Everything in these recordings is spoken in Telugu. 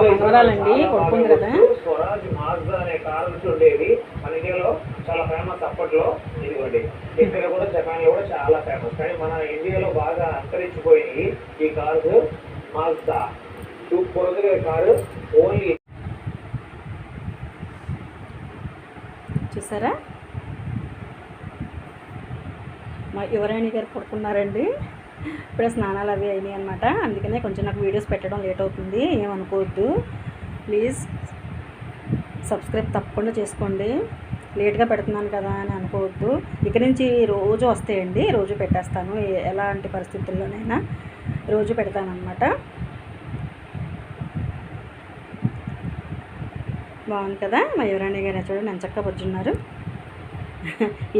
మనవరాలండి కొడుకుంది కదా. స్వరాజ్ మాజ్దా అనే కార్స్ ఉండేవి మన ఇండియాలో చాలా ఫేమస్ అప్పట్లో. ఇదిగోండి ఇక్కడ కూడా జపాన్ లో కూడా చాలా ఫేమస్, కానీ మన ఇండియాలో బాగా అంతరించిపోయినాయి ఈ కార్స్. మాజ్దా పొరదుగా కారు ఓన్లీ. చూసారా మా యువరాణి గారు పడుకున్నారండి. ఇప్పుడే స్నానాలు అవి అయినాయి అనమాట. అందుకనే కొంచెం నాకు వీడియోస్ పెట్టడం లేట్ అవుతుంది, ఏమనుకోవద్దు ప్లీజ్. సబ్స్క్రైబ్ తప్పకుండా చేసుకోండి, లేట్గా పెడుతున్నాను కదా అని అనుకోవద్దు. ఇక నుంచి రోజు వస్తాయండి, రోజు పెట్టేస్తాను, ఎలాంటి పరిస్థితుల్లోనైనా రోజు పెడతానమాట. బాగుంది కదా మా యువరాణి గారు. చూడండి ఎంత చక్కగా పొద్దున్నారు.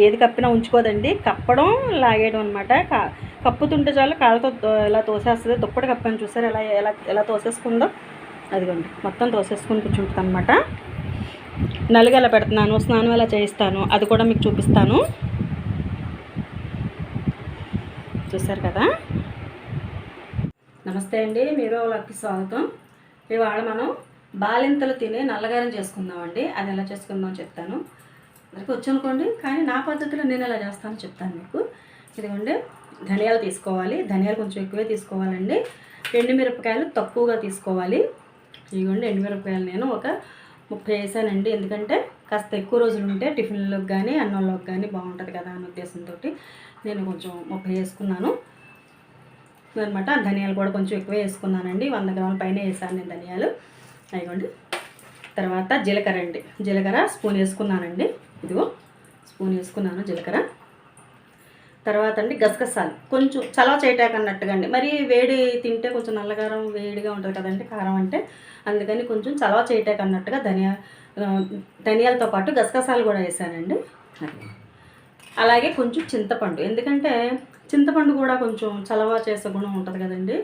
ఏది కప్పినా ఉంచుకోదండి, కప్పడం లాగేయడం అనమాట. కప్పుతుంటే చాలు కాళ్ళతో ఎలా తోసేస్తుంది. దుప్పటి కప్పాను చూసారు ఎలా ఎలా ఎలా తోసేసుకుందో, అదిగోండి మొత్తం తోసేసుకుని కూర్చుంటుంది అనమాట. నలుగు ఎలా పెడుతున్నాను, స్నానం ఎలా చేయిస్తాను అది కూడా మీకు చూపిస్తాను. చూసారు కదా. నమస్తే అండి, మీరు వాళ్ళకి స్వాగతం. ఇవాళ మనం బాలింతలు తినే నల్లగారం చేసుకుందామండి. అది ఎలా చేసుకుందామో చెప్తాను. అందరికీ వచ్చనుకోండి, కానీ నా పద్ధతిలో నేను ఎలా చేస్తానో చెప్తాను మీకు. ఇదిగోండి ధనియాలు తీసుకోవాలి. ధనియాలు కొంచెం ఎక్కువే తీసుకోవాలండి. ఎండుమిరపకాయలు తక్కువగా తీసుకోవాలి. ఇదిగోండి ఎండుమిరపకాయలు నేను ఒక 30 వేసానండి. ఎందుకంటే కాస్త ఎక్కువ రోజులు ఉంటే టిఫిన్లోకి కానీ అన్నంలోకి కానీ బాగుంటుంది కదా అనే ఉద్దేశంతో నేను కొంచెం 30 వేసుకున్నాను అనమాట. ధనియాలు కూడా కొంచెం ఎక్కువ వేసుకున్నానండి. 100 గ్రాముల పైన వేసాను నేను ధనియాలు. అయిగోండి తర్వాత జీలకర్ర అండి. జీలకర్ర స్పూన్ వేసుకున్నానండి. ఇదిగో స్పూన్ వేసుకున్నాను జీలకర్ర. తర్వాత అండి గసగసాలు కొంచెం చలవ చేయటాక అన్నట్టుగా అండి. మరి వేడి తింటే కొంచెం నల్లగారం వేడిగా ఉంటుంది కదండి కారం అంటే, అందుకని కొంచెం చలవ చేయటాక అన్నట్టుగా ధనియాలతో పాటు గసగసాలు కూడా వేసానండి. అలాగే కొంచెం చింతపండు, ఎందుకంటే చింతపండు కూడా కొంచెం చలవ చేసే గుణం ఉంటుంది కదండి.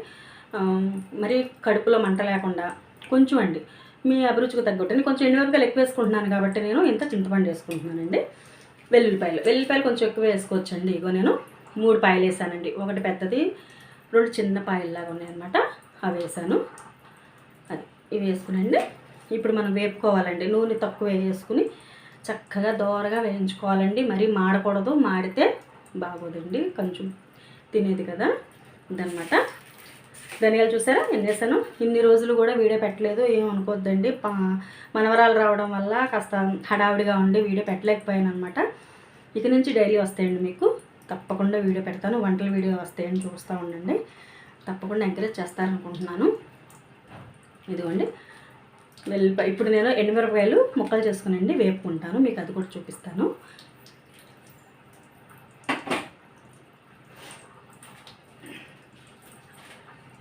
మరి కడుపులో మంట లేకుండా కొంచెం అండి మీ అభిరుచికి తగ్గట్టు. కొంచెం ఎండుమిరపకాయలు ఎక్కువ వేసుకుంటున్నాను కాబట్టి నేను ఇంత చింతపండు వేసుకుంటున్నానండి. వెల్లుల్లిపాయలు కొంచెం ఎక్కువ వేసుకోవచ్చండి. ఇగో నేను 3 పాయలు వేసానండి. ఒకటి పెద్దది, 2 చిన్న పాయల్లాగా ఉన్నాయన్నమాట, అవి వేసాను. అది ఇవి వేసుకునండి. ఇప్పుడు మనం వేపుకోవాలండి. నూనె తక్కువ వేసుకుని చక్కగా దోరగా వేయించుకోవాలండి. మరీ మాడకూడదు, మాడితే బాగోదండి, కొంచెం తినేది కదా ఇదనమాట. ధనియాలు చూసారా ఎన్ని వేసాను. ఇన్ని రోజులు కూడా వీడియో పెట్టలేదు, ఏమనుకోద్దండి. మనవరాలు రావడం వల్ల కాస్త హడావిడిగా ఉండి వీడియో పెట్టలేకపోయాను అనమాట. ఇక నుంచి డైలీ వస్తాయండి మీకు, తప్పకుండా వీడియో పెడతాను. వంటల వీడియో వస్తాయని చూస్తూ ఉండండి, తప్పకుండా ఎంకరేజ్ చేస్తారనుకుంటున్నాను. ఇదిగోండి ఇప్పుడు నేను ఎండుమిరపకాయలు ముక్కలు చేసుకునండి వేపుకుంటాను, మీకు అది కూడా చూపిస్తాను.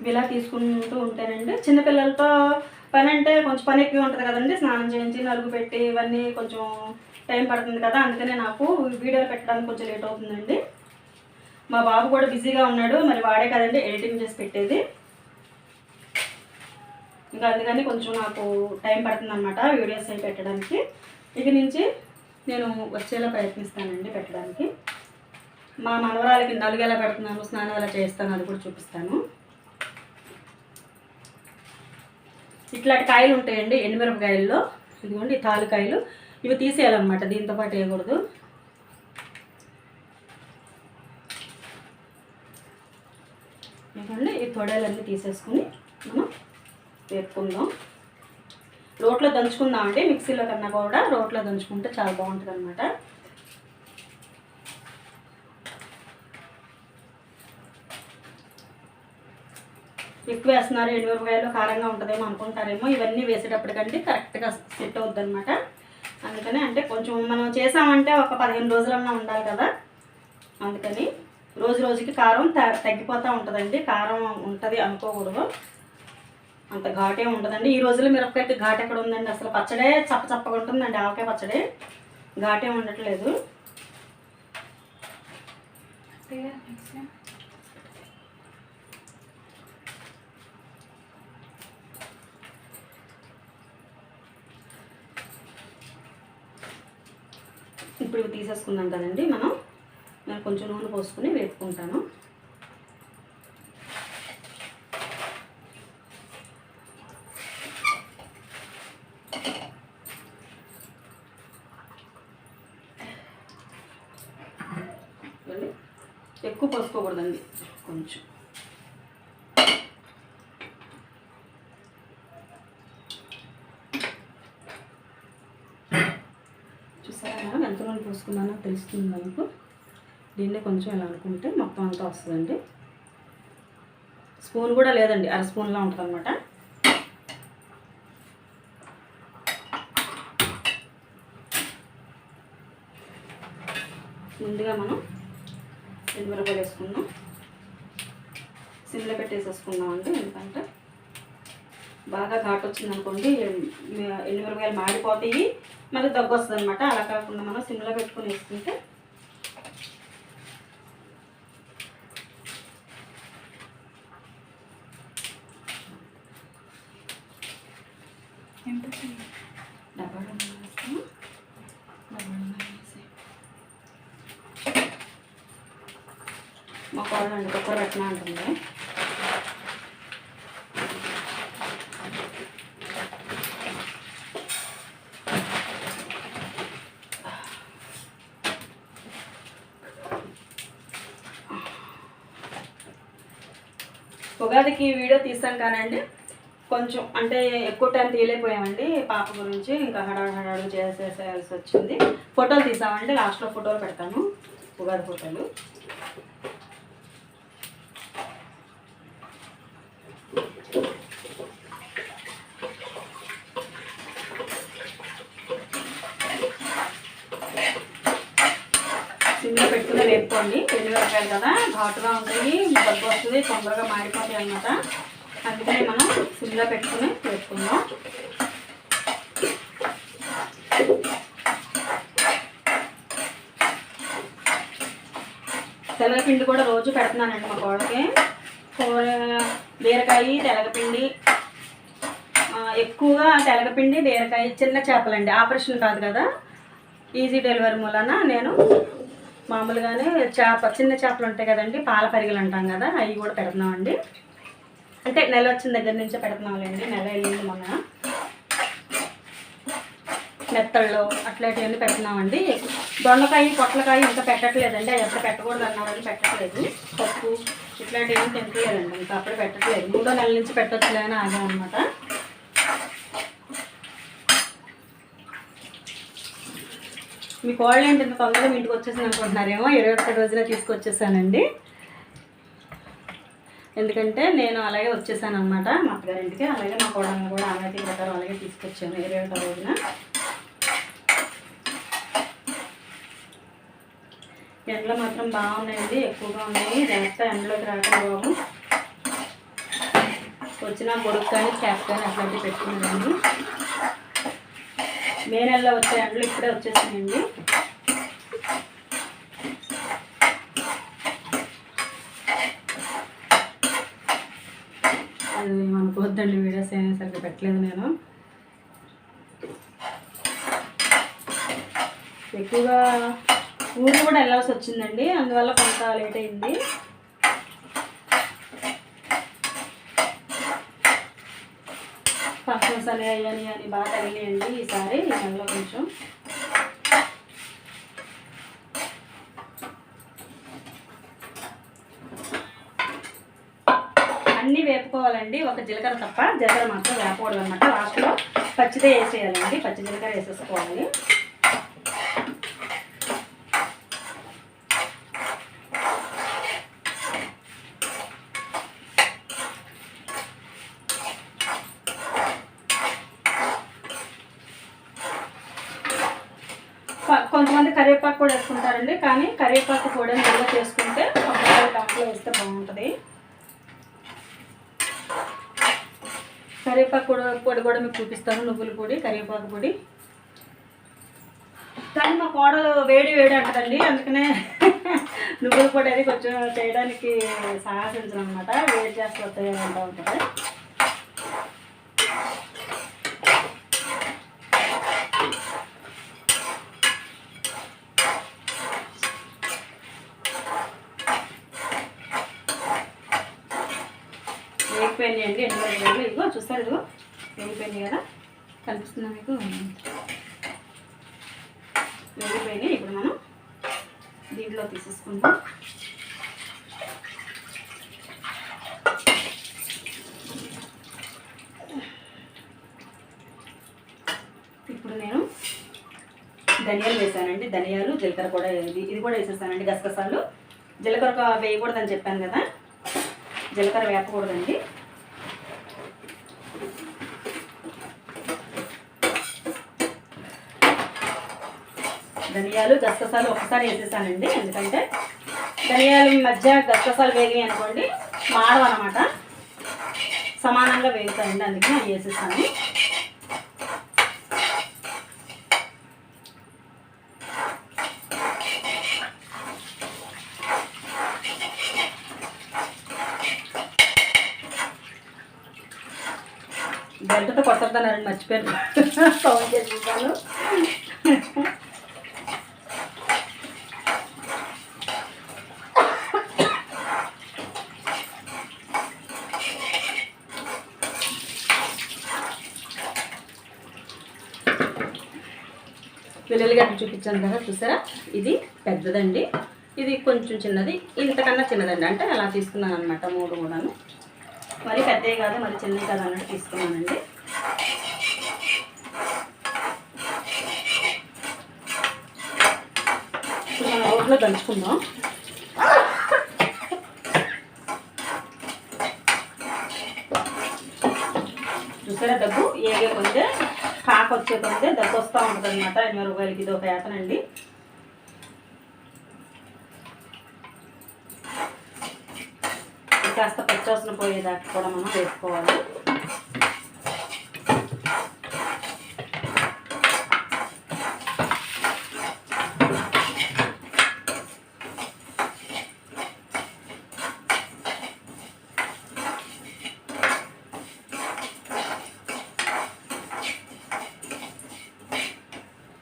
ఇలా తీసుకుంటూ ఉంటానండి. చిన్నపిల్లలతో పని అంటే కొంచెం పని ఎక్కువ ఉంటుంది కదండి. స్నానం చేయించి నలుగు పెట్టి ఇవన్నీ కొంచెం టైం పడుతుంది కదా, అందుకనే నాకు వీడియోలు పెట్టడానికి కొంచెం లేట్ అవుతుందండి. మా బాబు కూడా బిజీగా ఉన్నాడు, మరి వాడే కదండి ఎడిటింగ్ చేసి పెట్టేది. ఇంకా అందుకని కొంచెం నాకు టైం పడుతుంది అనమాట వీడియోస్ అవి పెట్టడానికి. ఇక నుంచి నేను వచ్చేలా ప్రయత్నిస్తానండి పెట్టడానికి. మా మనవరాలకి నలుగు ఎలా పెడుతున్నాను, స్నానం ఎలా చేస్తాను అది కూడా చూపిస్తాను. ఇట్లాంటి కాయలు ఉంటాయండి ఎండుమిరపకాయల్లో. ఇదిగోండి తాలుకాయలు, ఇవి తీసేయాలన్నమాట, దీంతో పాటు వేయకూడదు. ఇదిగోండి ఈ తొడలన్నీ తీసేసుకుని మనం వేపుకుందాం. రోట్లో దంచుకుందామండి, మిక్సీలో కన్నా కూడా రోట్లో దంచుకుంటే చాలా బాగుంటుంది అనమాట. ఎక్కువ వేస్తున్నారు ఎండుమిరపకాయలు, కారంగా ఉంటుందేమో అనుకుంటారేమో. ఇవన్నీ వేసేటప్పటికంటే కరెక్ట్గా సెట్ అవుద్ది అనమాట. అందుకని అంటే కొంచెం మనం చేసామంటే ఒక 15 రోజులన్నా ఉండాలి కదా, అందుకని రోజు రోజుకి కారం తగ్గిపోతూ ఉంటుందండి. కారం ఉంటుంది అనుకోకూడదు, అంత ఘాటే ఉంటుందండి. ఈ రోజుల్లో మిరపకాయకి ఘాటు ఎక్కడ ఉందండి, అసలు పచ్చడే చప్పగా ఉంటుందండి. ఆవకాయ పచ్చడి ఘాటే ఉండట్లేదు. ఇప్పుడు ఇవి తీసేసుకున్నాం కదండి, నేను కొంచెం నూనె పోసుకుని వేపుకుంటాను. ఎక్కువ పోసుకోకూడదండి, కొంచెం. చూసారా మనం ఎంత నూనె పోసుకున్నానో తెలుస్తుంది మనకు. దీన్ని కొంచెం ఇలా అనుకుంటే మొత్తం అంతా వస్తుందండి. స్పూన్ కూడా లేదండి, అర స్పూన్లా ఉంటుంది అనమాట. ముందుగా మనం ఎండుమిరపకాయలు వేసుకుందాం. సిమ్లో పెట్టేసేసుకుందాం అండి, ఎందుకంటే బాగా ఘాటు వచ్చింది అనుకోండి ఎండుమిరపకాయలు మాడిపోతాయి, మనకి దగ్గు వస్తుంది అనమాట. అలా కాకుండా మనం సిమ్లో పెట్టుకుని వేసుకుంటే మా కోళ్ళండి కుక్కర్ పెట్టినా అంటుంది. ఉగాదికి వీడియో తీసాం కానండి, కొంచెం అంటే ఎక్కువ టైం తీయలేకపోయామండి పాప గురించి. ఇంకా హడాడు చేసేసేయాల్సి వచ్చింది. ఫోటోలు తీసామండి, లాస్ట్లో ఫోటోలు పెడతాను, ఉగాది ఫోటోలు. సిమ్లో పెట్టుకుని వేపుకోండి. ఎండుమిరపకాయలు కదా ఘాటుగా ఉంటాయి, దగ్గు వస్తుంది, తొందరగా మాడిపోతాయి అన్నమాట. అందుకని మనం సిమ్లో పెట్టుకుని వేపుకుందాం. తెలగపిండి కూడా రోజు పెడుతున్నానండి మా కోళ్ళకి. బీరకాయ, తెలగపిండి, ఎక్కువగా తెలగపిండి, బీరకాయ. చిన్న చేపలండి, ఆపరేషన్ కాదు కదా, ఈజీ డెలివరీ మూలన నేను మామూలుగానే చిన్న చేపలు ఉంటాయి కదండి, పాల పరిగెలు అంటాం కదా, అవి కూడా పెడుతున్నామండి. అంటే నెల వచ్చిన దగ్గర నుంచే పెడుతున్నాంలేండి, నెల వెళ్ళింది మొన్న. మెత్తళ్ళు అట్లాంటివన్నీ పెడుతున్నామండి. దొండకాయ, పొట్లకాయ ఇంకా పెట్టట్లేదండి, అవి ఎప్పుడు పెట్టకూడదు అన్నామని పెట్టట్లేదు. పప్పు ఇట్లాంటివి తింటలేదండి, ఇంకా అప్పుడు పెట్టట్లేదు. 3వ నెల నుంచి పెట్టొచ్చులే అని ఆగామన్నమాట. మీ కోళ్ళు ఏంటి ఇంత తొందరగా ఇంటికి వచ్చేసాను అనుకుంటున్నారేమో, 21 రోజున తీసుకొచ్చేసానండి. ఎందుకంటే నేను అలాగే వచ్చేసాను అనమాట మా అత్తగారింటికి. అలాగే మా కోడలను కూడా ఆనవాయితీ ప్రకారం అలాగే తీసుకొచ్చాను 21 రోజున. ఎండలు మాత్రం బాగున్నాయండి, ఎక్కువగా ఉన్నాయి. రేస్తా ఎండలోకి రాకుండా బాబు. వచ్చిన గొడుగు కానీ క్యాప్ కానీ అట్లాంటివి పెట్టుకున్నానండి. మే నెలలో వచ్చే ఎండలు ఇప్పుడే వచ్చేసాయండి. అది ఏమనుకోవద్దండి, వీడియోస్ ఏమైనా సరిగ్గా పెట్టలేదు నేను. ఎక్కువగా ఊరు కూడా వెళ్ళాల్సి వచ్చిందండి, అందువల్ల కొంత లేట్ అయింది. ఫంక్షన్స్ అని అయ్యాని అని బాగా తగిలియండి ఈసారి ఈ నెలలో కొంచెం. అన్నీ వేపుకోవాలండి, ఒక జీలకర్ర తప్ప. జీలకర్ర మాత్రం వేపకూడదు అనమాట, లాస్ట్లో పచ్చిదే వేసేయాలండి, పచ్చి జీలకర్ర వేసేసుకోవాలి. కొంతమంది కరివేపాకు కూడా వేసుకుంటారండి, కానీ కరివేపాకు కూడా నిల్వ చేసుకుంటే కొబ్బరి దాంట్లో వేస్తే బాగుంటుంది. కరివేపాకు పొడి కూడా మీకు చూపిస్తాను, నువ్వుల పొడి, కరివేపాకు పొడి. కానీ మా కోడలు వేడి వేడి అంటదండి, అందుకనే నువ్వుల పొడి అది కొంచెం చేయడానికి సాహసించను అనమాట. వేడి చేస్తూ వస్తాయి అంటూ ఉంటుంది. వేగిపోయినాయి అండి ఎండుమిరపకాయలు. ఇదిగో చూస్తారు, ఇదిగో వేగిపోయినాయి కదా, కనిపిస్తుందా మీకు? వేగిపోయినాయి. ఇప్పుడు మనం దీంట్లో తీసేసుకుందాం. ధనియాలు వేసానండి. ధనియాలు జీలకర్ర కూడా ఇది కూడా వేసేసానండి. గసగసాలు జీలకర్ర వేయకూడదని చెప్పాను కదా, జీలకర్ర వేపకూడదండి. ధనియాలు గసగసాలు ఒకసారి వేసేసానండి. ఎందుకంటే ధనియాలు మధ్య గసగసాలు వేగి అనుకోండి మాడవు అనమాట, సమానంగా వేగుతాయండి. అందుకే నేను వేసేసాను. గంటతో కొట్టద్దన్నారండి, మర్చిపోయాను. సౌండ్ చేసేసాను. వెల్లుల్లిగడ్డ చూపించాను కదా, చూసారా? ఇది పెద్దదండి, ఇది కొంచెం చిన్నది, ఇంతకన్నా చిన్నదండి. అంటే అలా తీసుకున్నాను అనమాట. మూడు కూడాను మరి పెద్దవి కాదు మరి చిన్నవి కాదు అన్నట్టు తీసుకున్నానండి. ఇప్పుడు మనం రోట్లో దంచుకుందాం. చూసారా? దగ్గు ఏగే కొంటే కాకు వచ్చే కొంటే దగ్గు వస్తూ ఉంటుంది అనమాట. 8 రూపాయలకి ఇది ఒక యాతనండి. కాస్త పచ్చివాసన పోయేదాకా కూడా మనం వేసుకోవాలి.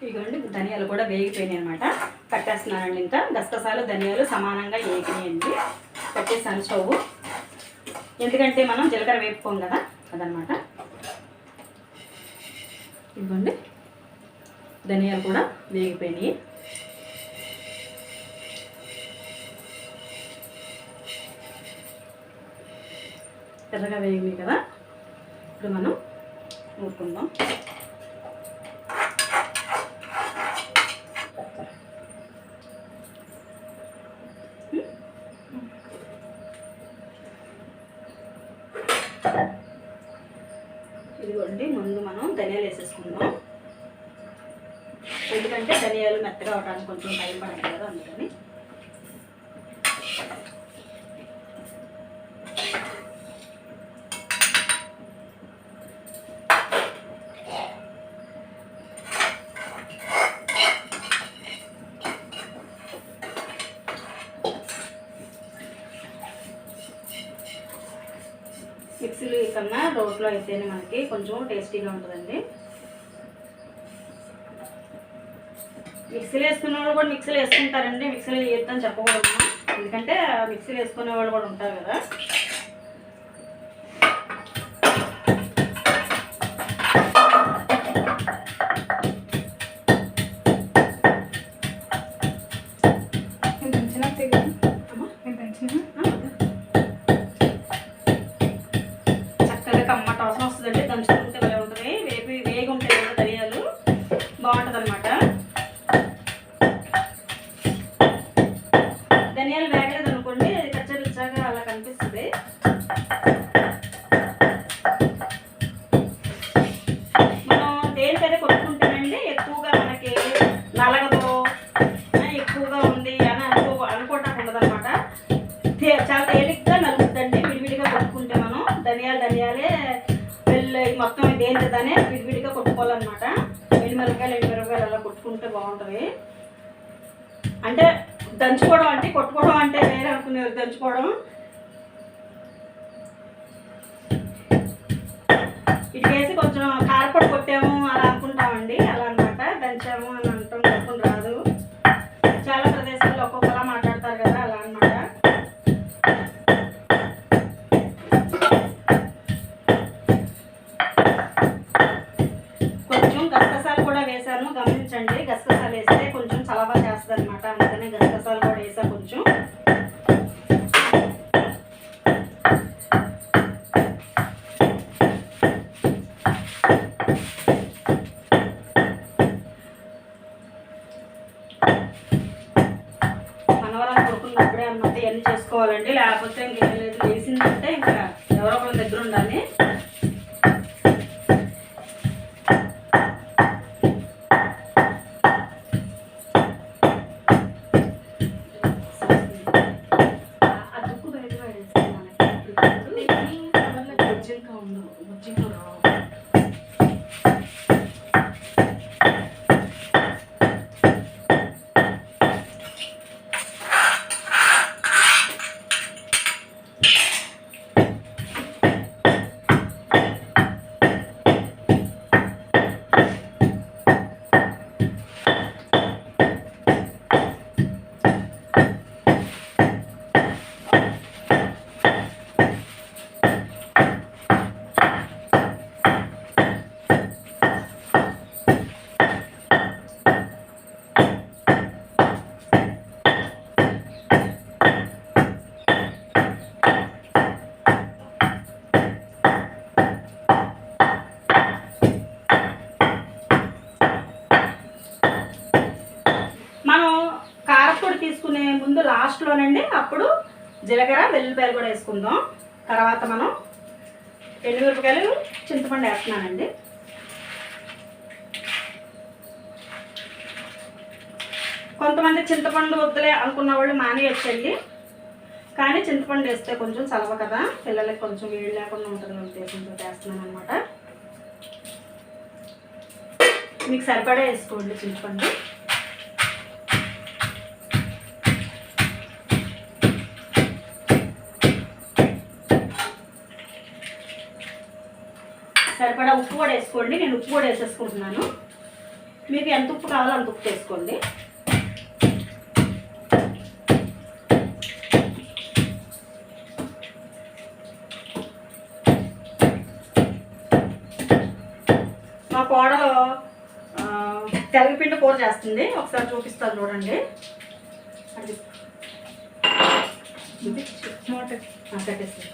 ఇదిగోండి ధనియాలు కూడా వేగిపోయినాయి అనమాట. కట్టేస్తున్నానండి. ఇంకా గసగసాలు ధనియాలు సమానంగా వేగినాయండి. కట్టేస్తాను స్టవ్. ఎందుకంటే మనం జీలకర్ర వేపుకోం కదా, అదనమాట. ఇదిగోండి ధనియాలు కూడా వేగిపోయినాయి. ఎర్రగా వేగినాయి కదా. ఇప్పుడు మనం ఊరుకుందాం. ఇదిగోండి ముందు మనం ధనియాలు వేసేసుకుందాం. ఎందుకంటే ధనియాలు మెత్తగా అవడానికి కొంచెం టైం పడుతుంది కదా, అందుకని. మిక్సీలో కన్నా రోట్లో అయితేనే మనకి కొంచెం టేస్టీగా ఉంటుందండి. మిక్సీలో వేసుకునే వాళ్ళు కూడా మిక్సీలో వేసుకుంటారండి. మిక్సీలో వేద్దామని చెప్పకూడదు, ఎందుకంటే మిక్సీలో వేసుకునే వాళ్ళు కూడా ఉంటారు కదా. కమ్మట అవసరం వస్తుందండి. దంచుకుంటే భలే ఉంటుంది. వేగి ఉంటాయి కదా ధనియాలు, బాగుంటుంది అనమాట. ధనియాలు వేగలేదు అనుకోండి, అది కచ్చరిచ్చాగా అలా కనిపిస్తుంది. మనం దేనికైతే కొట్టుకుంటేనండి ఎక్కువగా మనకి నలగదు, ఎక్కువగా ఉంది అని అనుకోవటానికి ఉండదు అనమాట. చాలా తేలిగ్గా నలుగుతుందండి. విడివిడిగా కొట్టుకుంటే మనం ధనియాలే మొత్తం దేనిదానే విడివిడిగా కొట్టుకోవాలన్నమాట. ఎండుమిరపకాయలు అలా కొట్టుకుంటే బాగుంటుంది. అంటే దంచుకోవడం అంటే కొట్టుకోవడం అంటే వేరే అనుకునేవారు. దంచుకోవడం ఇటు వేసి కొంచెం కారపొడి కొట్టాము అలా అనుకుంటామండి. అలా అనమాట. దంచాము అని అంటాం, కొట్టుకుని రాదు. చాలా ప్రదేశాల్లో ఒక్కొక్కలా మాట్లాడతారు కదా, అలా అనమాట. గమనించండి, గసగసాలు వేస్తే కొంచెం చలవ చేస్తుంది అనమాట. అందుకనే గసగసాలు కూడా వేసా కొంచెం. మనవరాలు కొడుకున్నప్పుడే అన్నమాట ఇవన్నీ చేసుకోవాలండి, లేకపోతే ఇంకేం లేదు. వేసిందంటే ఇంకా ఎవరో ఒకరి దగ్గర ఉండాలి. తీసుకునే ముందు లాస్ట్లోనండి అప్పుడు జీలకర్ర వెల్లుల్లిపాయలు కూడా వేసుకుందాం. తర్వాత మనం ఎండుమిరపకాయలు చింతపండు వేస్తున్నానండి. కొంతమంది చింతపండు వద్దులే అనుకున్న వాళ్ళు మానేయచ్చండి, కానీ చింతపండు వేస్తే కొంచెం చలవ కదా, పిల్లలకి కొంచెం వేడి లేకుండా ఉంటుంది ఉద్దేశంతో వేస్తున్నాను అనమాట. మీకు సరిపడా వేసుకోండి చింతపండు. సరిపడా ఉప్పు కూడా వేసుకోండి. నేను ఉప్పు కూడా వేసేసుకుంటున్నాను. మీకు ఎంత ఉప్పు కావాలో అంత ఉప్పు వేసుకోండి. మా కోడలు తెల్లపిండి కూర చేస్తుంది, ఒకసారి చూపిస్తాను చూడండి. అది కట్టేస్తుంది.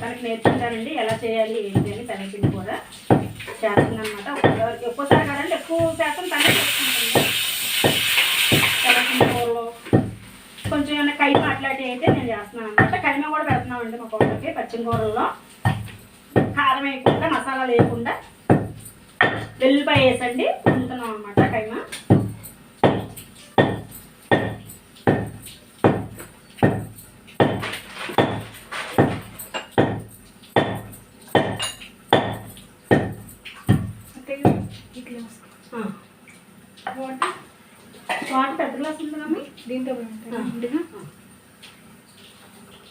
తనకి నేర్చుకుంటానండి ఎలా చేయాలి ఏంటి అని. తెల్లపిండి కూర చేస్తుంది అనమాట. ఎక్కువసారి కదండి, ఎక్కువ శాతం తనే చేసుకుంటుంది. తెల్లపిండి కూరలో కొంచెం ఏమైనా కైమ అట్లాంటివి అయితే నేను చేస్తున్నాను అనమాట. కైమ కూడా పెడుతున్నామండి మా కూరకి. పచ్చిన కూరల్లో కారం వేయకుండా, మసాలా వేయకుండా వెల్లుల్లిపాయ వేసండి వండుతున్నాం అనమాట కైమ. వాటర్ పెద్ద గ్లాస్ ఉంటుందమ్మా, దీంతో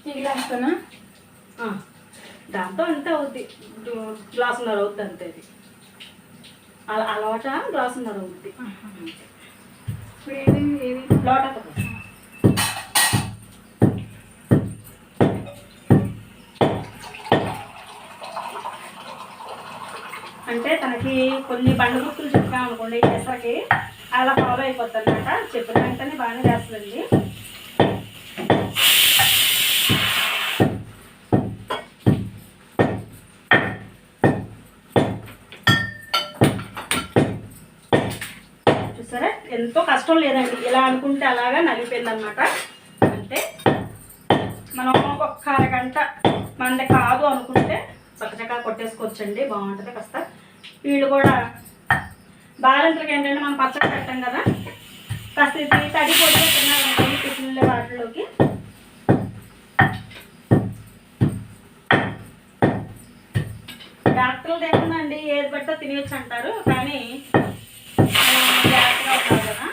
ఈ గ్లాస్తోనా? దాంతో అంతే అవుద్ది, గ్లాసున్నర అవుద్ది అంతే. అది అలా అలవాట గ్లాసున్నర అవుద్ది. ఇప్పుడు ఏది ఏది లోట అంటే తనకి కొన్ని బండ గుర్తులు చెప్పాం అనుకోండి పెసరకి, అలా ఫాలో అయిపోతుంది అనమాట. చెప్పిన వెంటనే బాగానే చేస్తుందండి. చూసారా ఎంతో కష్టం లేదండి, ఇలా అనుకుంటే అలాగా నలిగిపోయింది అనమాట. అంటే మనం ఒక్క అరగంట మంది కాదు అనుకుంటే చక్కచక్క కొట్టేసుకోవచ్చండి, బాగుంటుంది. కాస్త వీళ్ళు కూడా బాలింతలకి ఏంటంటే మనం పచ్చడి పెట్టాం కదా, కాస్త ఇది తడిపోతే తిన్నారనుకోండి టిఫిన్ల వాటిలోకి. డాక్టర్లు ఏముందండి ఏది పడితే తినేయచ్చు అంటారు, కానీ జాగ్రత్తగా ఉండాలి కదా.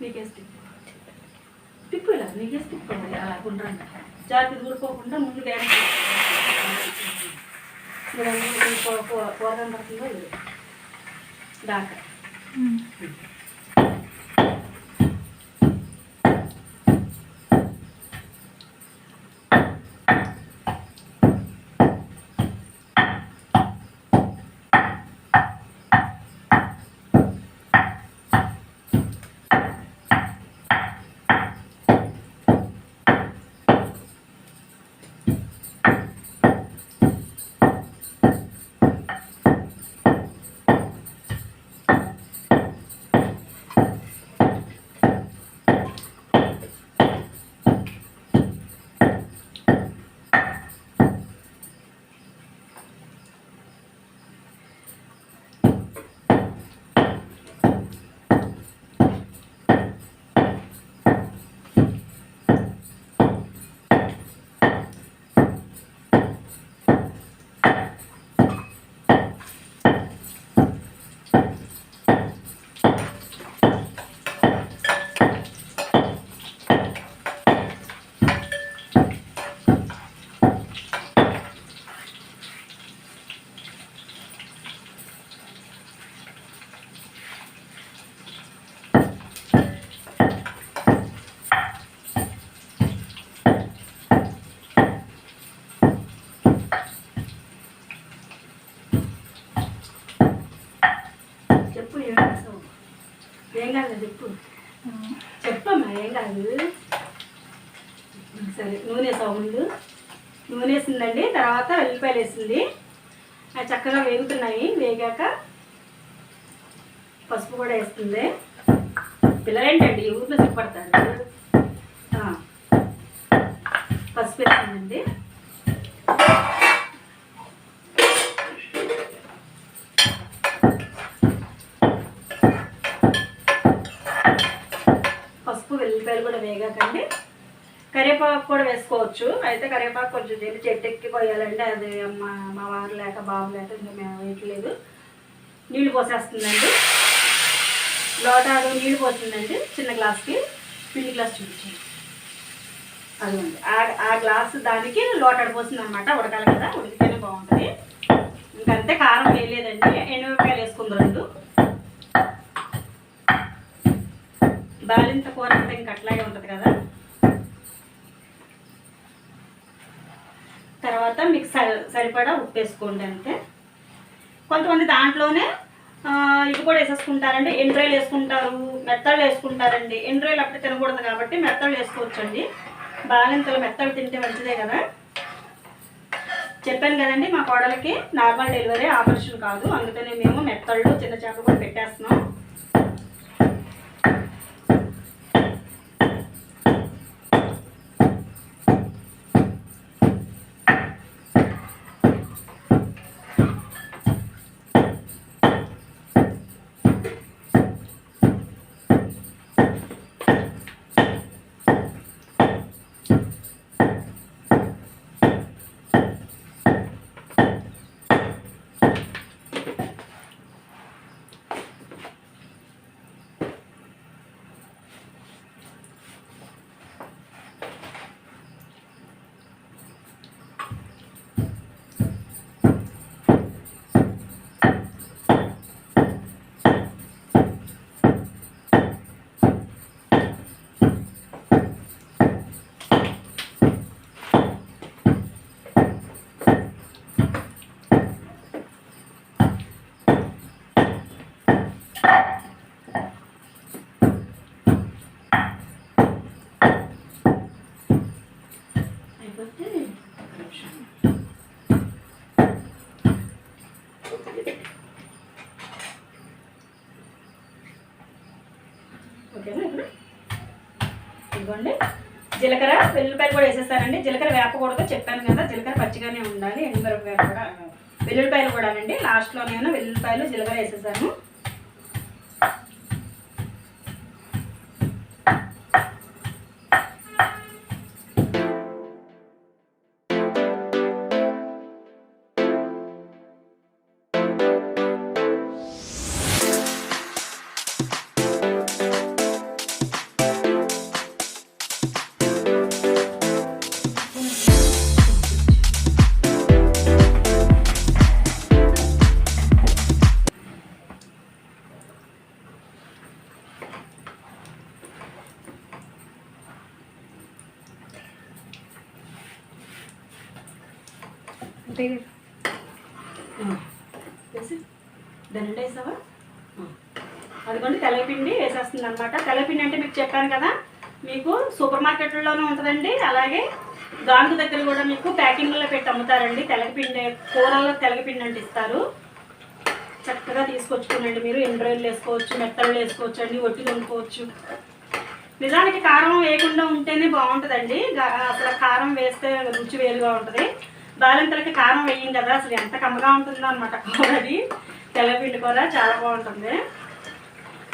నీకేసి తిప్పు ఇలా నీకేసి తిప్పుకోవాలి అలా గుండ్రంగా జాతి ఊడిపోకుండా ముందు గ్యారెంటీ కూరగాయలు పడుతుందో లేదు దాకా. చెప్పు ఏం చేస్తావు? ఏం కాదు చెప్పు, చెప్పమ్మా ఏం కాదు. సరే నూనె వేసావు ముందు, నూనె వేసిందండి, తర్వాత వెల్లిపాయలు వేసింది, అవి చక్కగా వేగుతున్నాయి. వేగాక పసుపు కూడా వేస్తుంది. పిల్లలేంటండి ఈ ఊరిలో సిగ్గుపడతారు. పసుపు వేసిందండి. పసుపు వెల్లిపాయలు కూడా వేగాకండి కరివేపాకు కూడా వేసుకోవచ్చు. అయితే కరివేపాకు కొంచెం దీన్ని చెట్టు ఎక్కి పోయాలంటే అది మా వారు లేక బాబు లేక ఇంకా మేము వేయట్లేదు. నీళ్ళు పోసేస్తుందండి, లోటాలు నీళ్ళు పోతుందండి. చిన్న గ్లాస్కి పిండి గ్లాస్ చూపించండి, అదిగోండి ఆ గ్లాసు దానికి లోటాడు పోసింది అనమాట. ఉడకాలి కదా, ఉడికితేనే బాగుంటుంది. ఇంకంతే, కారం వేయలేదండి. ఎండుమిరపకాయలు వేసుకుంది 2. బాలింత కూర అంటే ఇంక అట్లాగే ఉంటుంది కదా. తర్వాత మీకు సరిపడా ఉప్పు వేసుకోండి అంతే. కొంతమంది దాంట్లోనే ఇది కూడా వేసేసుకుంటారండి, ఎండ్రాయిలు వేసుకుంటారు, మెత్తళ్ళు వేసుకుంటారండి. ఎండ్రాయిలు అప్పుడు తినకూడదు కాబట్టి మెత్తళ్ళు వేసుకోవచ్చండి. బాలింతలు మెత్తలు తింటే మంచిదే కదా. చెప్పాను కదండి మా కోడలకి నార్మల్ డెలివరీ, ఆపరేషన్ కాదు, అందుకనే మేము మెత్తళ్ళు చిన్న చేపలు కూడా పెట్టేస్తున్నాం. ఓకేనా. ఇప్పుడు ఇదిగోండి జీలకర్ర వెల్లుల్లిపాయలు కూడా వేసేస్తానండి. జీలకర్ర వేపకూడదు చెప్పాను కదా, జీలకర్ర పచ్చిగానే ఉండాలి. ఎండుమిరపకాయలు కూడా వెల్లుల్లిపాయలు కూడానండి లాస్ట్లో నేను వెల్లుల్లిపాయలు జీలకర్ర వేసేసాను. దాని వేసావా అదిగోండి తెల్లపిండి వేసేస్తుంది అనమాట. తెల్లపిండి అంటే మీకు చెప్పాను కదా, మీకు సూపర్ మార్కెట్లోనే ఉంటుందండి. అలాగే గాంధీ దగ్గర కూడా మీకు ప్యాకింగ్లో పెట్టి అమ్ముతారండి. తెల్లపిండి కూరల్లో తెల్లపిండి అంటే ఇస్తారు. చక్కగా తీసుకొచ్చుకోనండి మీరు. ఎండ్రాయిలు వేసుకోవచ్చు, మెత్తలు వేసుకోవచ్చు అండి, ఒట్టి కొనుక్కోవచ్చు. నిజానికి కారం వేయకుండా ఉంటేనే బాగుంటుందండి. అసలు కారం వేస్తే రుచి వేరుగా ఉంటుంది. బాలింతలకి కారం వేయం కదా, అసలు ఎంత కమ్మగా ఉంటుందో అనమాట కూర. అది తెల్లపిండి కూర చాలా బాగుంటుంది.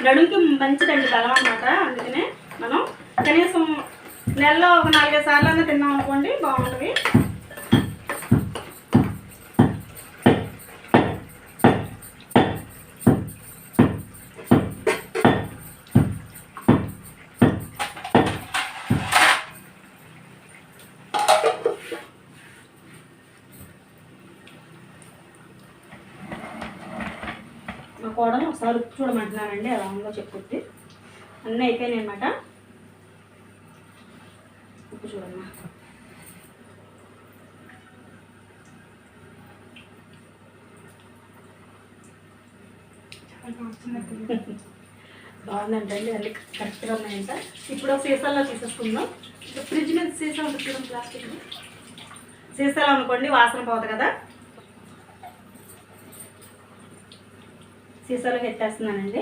నడుముకి మంచిదండి బలం అనమాట. అందుకనే మనం కనీసం నెలలో ఒక 4-5 సార్లు తిన్నాం అనుకోండి, బాగుంటుంది. మా కోడలు ఒకసారి ఉప్పు చూడమంటున్నానండి, ఎలా ఉందో చెప్పుద్ది. అన్నీ అయిపోయినాయి అనమాట. ఉప్పు చూడమ్మా. బాగుందంటే అండి, అన్నీ కరెక్ట్గా ఉన్నాయంట. ఇప్పుడు సీసాల్లో తీసేసుకుందాం. ఫ్రిడ్జ్ మీద సీసా ఉంటుంది చూడండి, ప్లాస్టిక్ సీసాలో అనుకోండి, వాసన పోదు కదా. సీసాలోకి ఎత్తేస్తున్నానండి.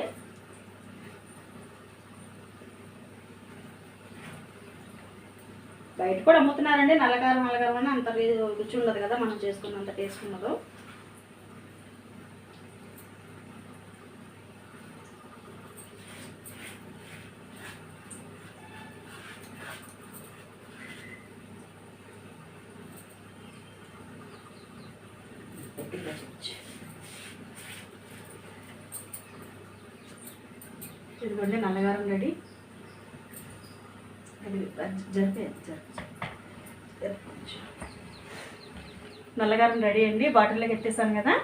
బయట కూడా అమ్ముతున్నారండి నల్లకారం అని. అంత రుచి ఉండదు కదా మనం చేసుకున్నంత టేస్ట్ ఉండదు. ఇదిగోండి నల్లగారం రెడీ. అది నల్లగారం రెడీ అండి. బాటిల్లోకి ఎత్తేసాను కదా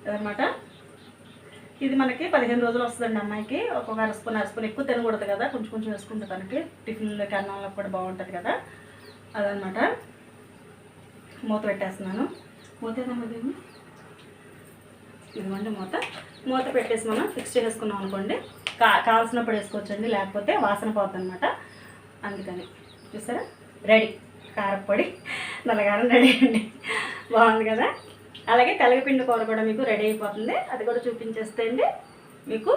అదనమాట. ఇది మనకి 15 రోజులు వస్తుందండి అమ్మాయికి. ఒక్కొక్క అరస్పూన్ ఎక్కువ తినకూడదు కదా, కొంచెం కొంచెం వేసుకుంటే తనకి టిఫిన్లోకి అన్నంలో కూడా బాగుంటుంది కదా, అదనమాట. మూత పెట్టేస్తున్నాను. మూత ఏదమ్మా, ఇదిగోండి మూత పెట్టేసి మనం ఫిక్స్ చేసుకున్నాం అనుకోండి, కావాల్సినప్పుడు వేసుకోవచ్చండి, లేకపోతే వాసన పోతుంది అనమాట. అందుకని చూసారా, రెడీ కారపొడి నల్లగారం రెడీ అండి. బాగుంది కదా. అలాగే తెల్లపిండి కూర కూడా మీకు రెడీ అయిపోతుంది. అది కూడా చూపించేస్తే అండి మీకు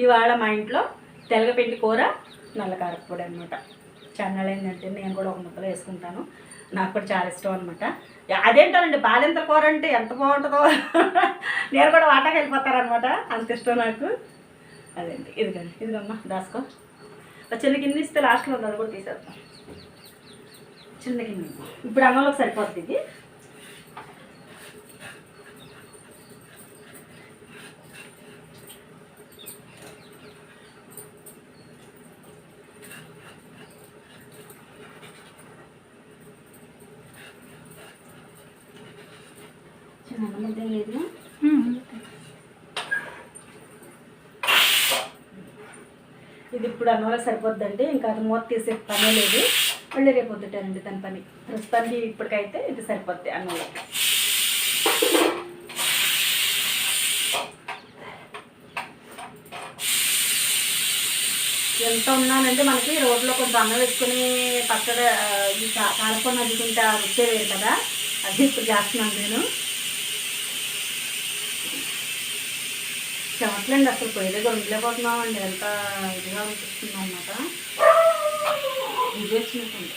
ఇవాళ మా ఇంట్లో తెల్లపిండి కూర నల్ల కారపొడి అనమాట. చన్నాళ్ళు ఏంటంటే నేను కూడా ఒక ముద్దలో వేసుకుంటాను, నాకు కూడా చాలా ఇష్టం అనమాట. అదేంటోనండి బాలింత కూర అంటే ఎంత బాగుంటుందో నేను కూడా వాటాకి వెళ్ళిపోతారనమాట, అంత ఇష్టం నాకు. అదేంటి ఇదిగమ్మా దాసుకో. చిన్న గిన్నె ఇస్తే లాస్ట్లో ఉంది, అది కూడా తీసేద్దాం. చిన్న గిన్నె ఇప్పుడు అన్నంలోకి సరిపోతుంది ఇది. చిన్న అన్నం ముద్ద లేదు. ఇది ఇప్పుడు అన్నంలో సరిపోద్దండి, ఇంకా అది మూత తీసే పనే లేదు. మళ్ళీ రేపు వద్దుటానండి దాని పని. ప్రస్తుతానికి ఇప్పటికైతే ఇది సరిపోద్ది అన్నంలో. ఎంత ఉన్నానంటే మనకి రోడ్లో కొంచెం అన్నం వేసుకుని పచ్చడి ఈ కారపొడి అద్దుకుంటే ఆ రుచే వేరు కదా, అది ఇప్పుడు చేస్తున్నాను నేను. చెమట్లండి అసలు పొయ్యి దగ్గర ఉండలేకపోతున్నామండి, ఎంత ఇదిగా అనిపిస్తుంది అన్నమాట. ఇది వచ్చినట్టుంది.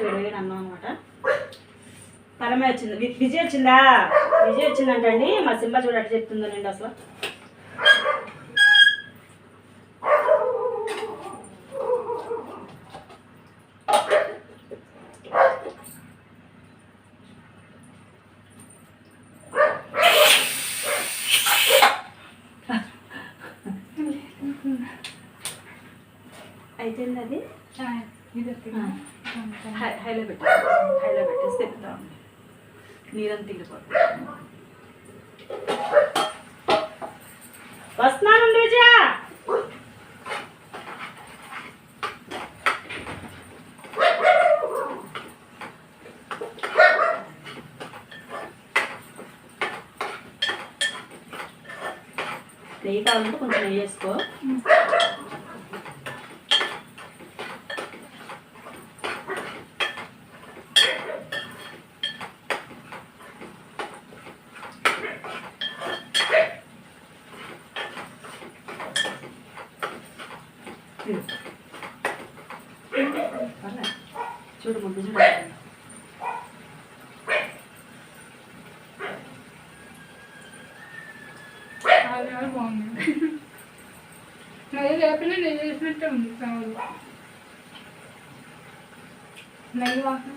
వేడివేడి అన్నం అనమాట. పరమే వచ్చింది. విజయ్ వచ్చిందా? విజయ్ వచ్చిందంటండి. మా సింబా చూడట్టు చెప్తుందోనండి అసలు. అయిపోయింది అది. హైలో పెట్టేసి తిప్పుతా ఉంది. నీరంతా తిరిగిపోతుంది. వస్తున్నాను విజయ. నెయ్యి కావాలంటే కొంచెం నెయ్యి వేసుకో. చూడు ముందు చూడ బాగుంది. నెయ్యి లేకపోయినా నెయ్యి వేసినట్టే ఉంది. నెయ్యి వాసన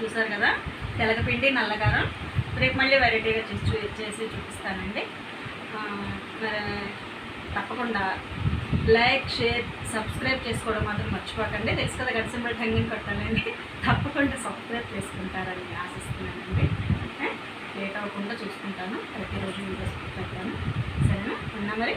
చూసారు కదా, తెలగపిండి నల్లగారం. రేపు మళ్ళీ వెరైటీగా చేసి చూపిస్తానండి. తప్పకుండా లైక్, షేర్, సబ్స్క్రైబ్ చేసుకోవడం మాత్రం మర్చిపోకండి. తెలుసు కదా గంట సింబల్ టంగిని కొట్టాలండి. తప్పకుండా సబ్స్క్రైబ్ చేసుకుంటారని ఆశిస్తున్నానండి. లేట్ అవ్వకుండా చూసుకుంటాను. ప్రతిరోజు వీడియోస్ పెట్టాను. సరేనా? ఉన్నా మరి.